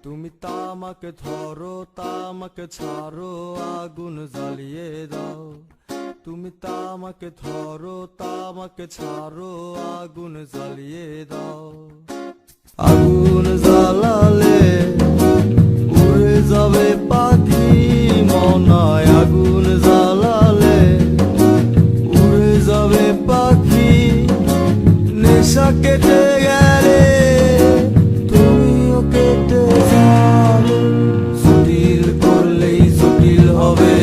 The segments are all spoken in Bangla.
তুমি তামাকে ধরো তামাকে ছাড়ো আগুন জ্বালিয়ে দাও। তুমি তামাকে ধরো তামাকে ছাড়ো আগুন জ্বালিয়ে দাও। আগুন জ্বালালে উড়ে যাবে পাখি মনায়। আগুন জ্বালালে উড়ে যাবে পাখি। নেশা কেটে গেলে তুমিও কেটে যাবে। জটিল করলেই জটিল হবে,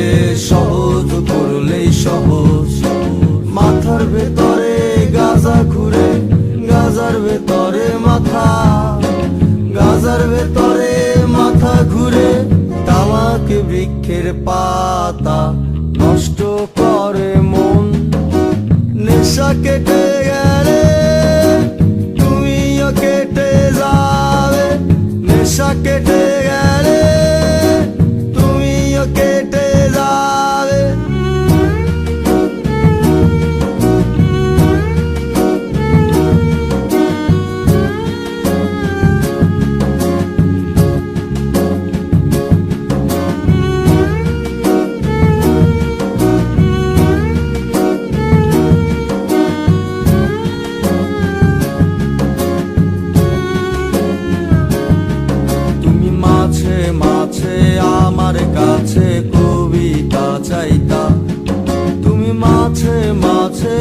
সহজ করলেই সহজ। মাথার ভেতরে গাজা ঘুরে, গাজার ভেতরে মাথা, গাজার ভেতরে মাথা ঘুরে। তামাক বৃক্ষের পাতা নষ্ট করে মন। নেশা কেটে গেলে তুমিও কেটে যাবে। নেশা কেটে গেলে তুমিও কেটে যাবে। মাঝে আমার কাছে কবিতা চাইতা। তুমি মাঝে মাঝে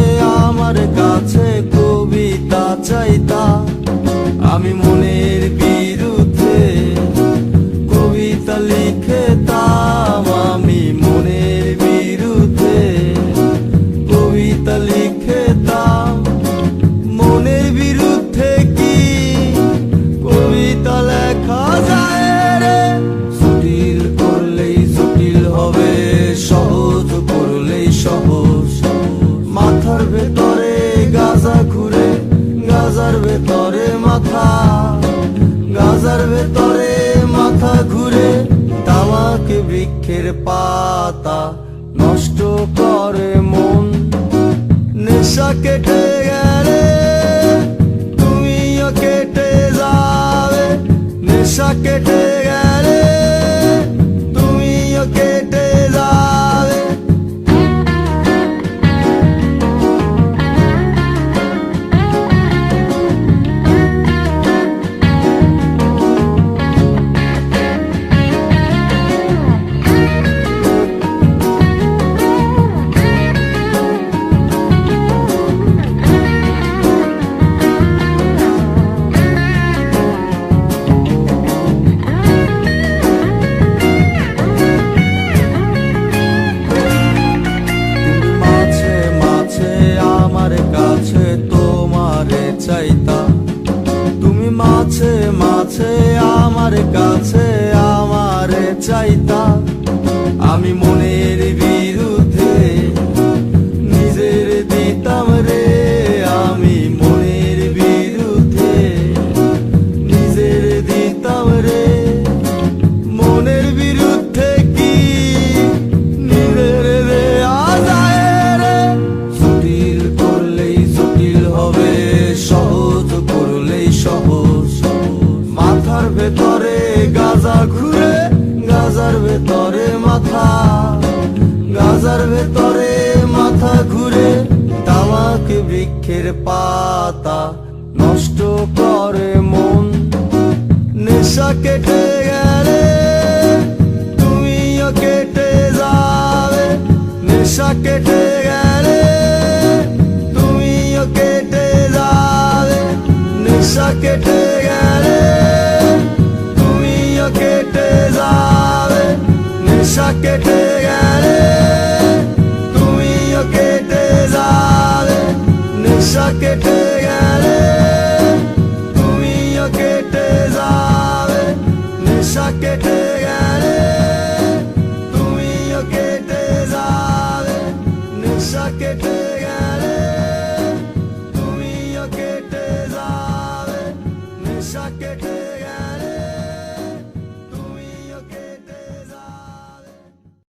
আমার কাছে কবিতা চাইতা। আমি মনের বিরুদ্ধে কবিতা লিখতাম। আমি মনের বিরুদ্ধে কবিতা লিখতাম। মনের বিরুদ্ধে কি কবিতা লেখা যায় রে? জটিল করলেই জটিল হবে, সহজ করলেই সহজ। মাথার ভেতরে গাজা ঘুরে, গাজার ভেতরে মাথা, গাজার ভেতরে মাথা ঘুরে। তামাক বৃক্ষের পাতা নষ্ট করে মন। নেশা কেটে গেলে তুমিও কেটে যাবে। নেশা কেটে গেলে তুমিও কেটে যাবে। তুমি মাঝে মাঝে আমার কাছে আমারে চাইতা। আমি মনের বিরুদ্ধে নিজের দিতাম রে। আমি মনের বিরুদ্ধে নিজের দিতাম রে। মনের বিরুদ্ধে কি নিজের দেয়া যায় রে? জটিল করলেই জটিল হবে, সহজ করলেই সহজ। মাথার ভেতরে গাজা ঘুরে, গাজার ভেতরে মাথা, গাজার ভেতরে মাথা ঘুরে। তামাক বৃক্ষের পাতা নষ্ট করে মন। নেশা কেটে গেলে তুমিও কেটে যাবে। নেশা কেটে গেলে তুমিও কেটে যাবে। নেশা কেটে গেলে তুমিও কেটে যাবে। নেশা কেটে গেলে তুমিও কেটে যাবে। নেশা কেটে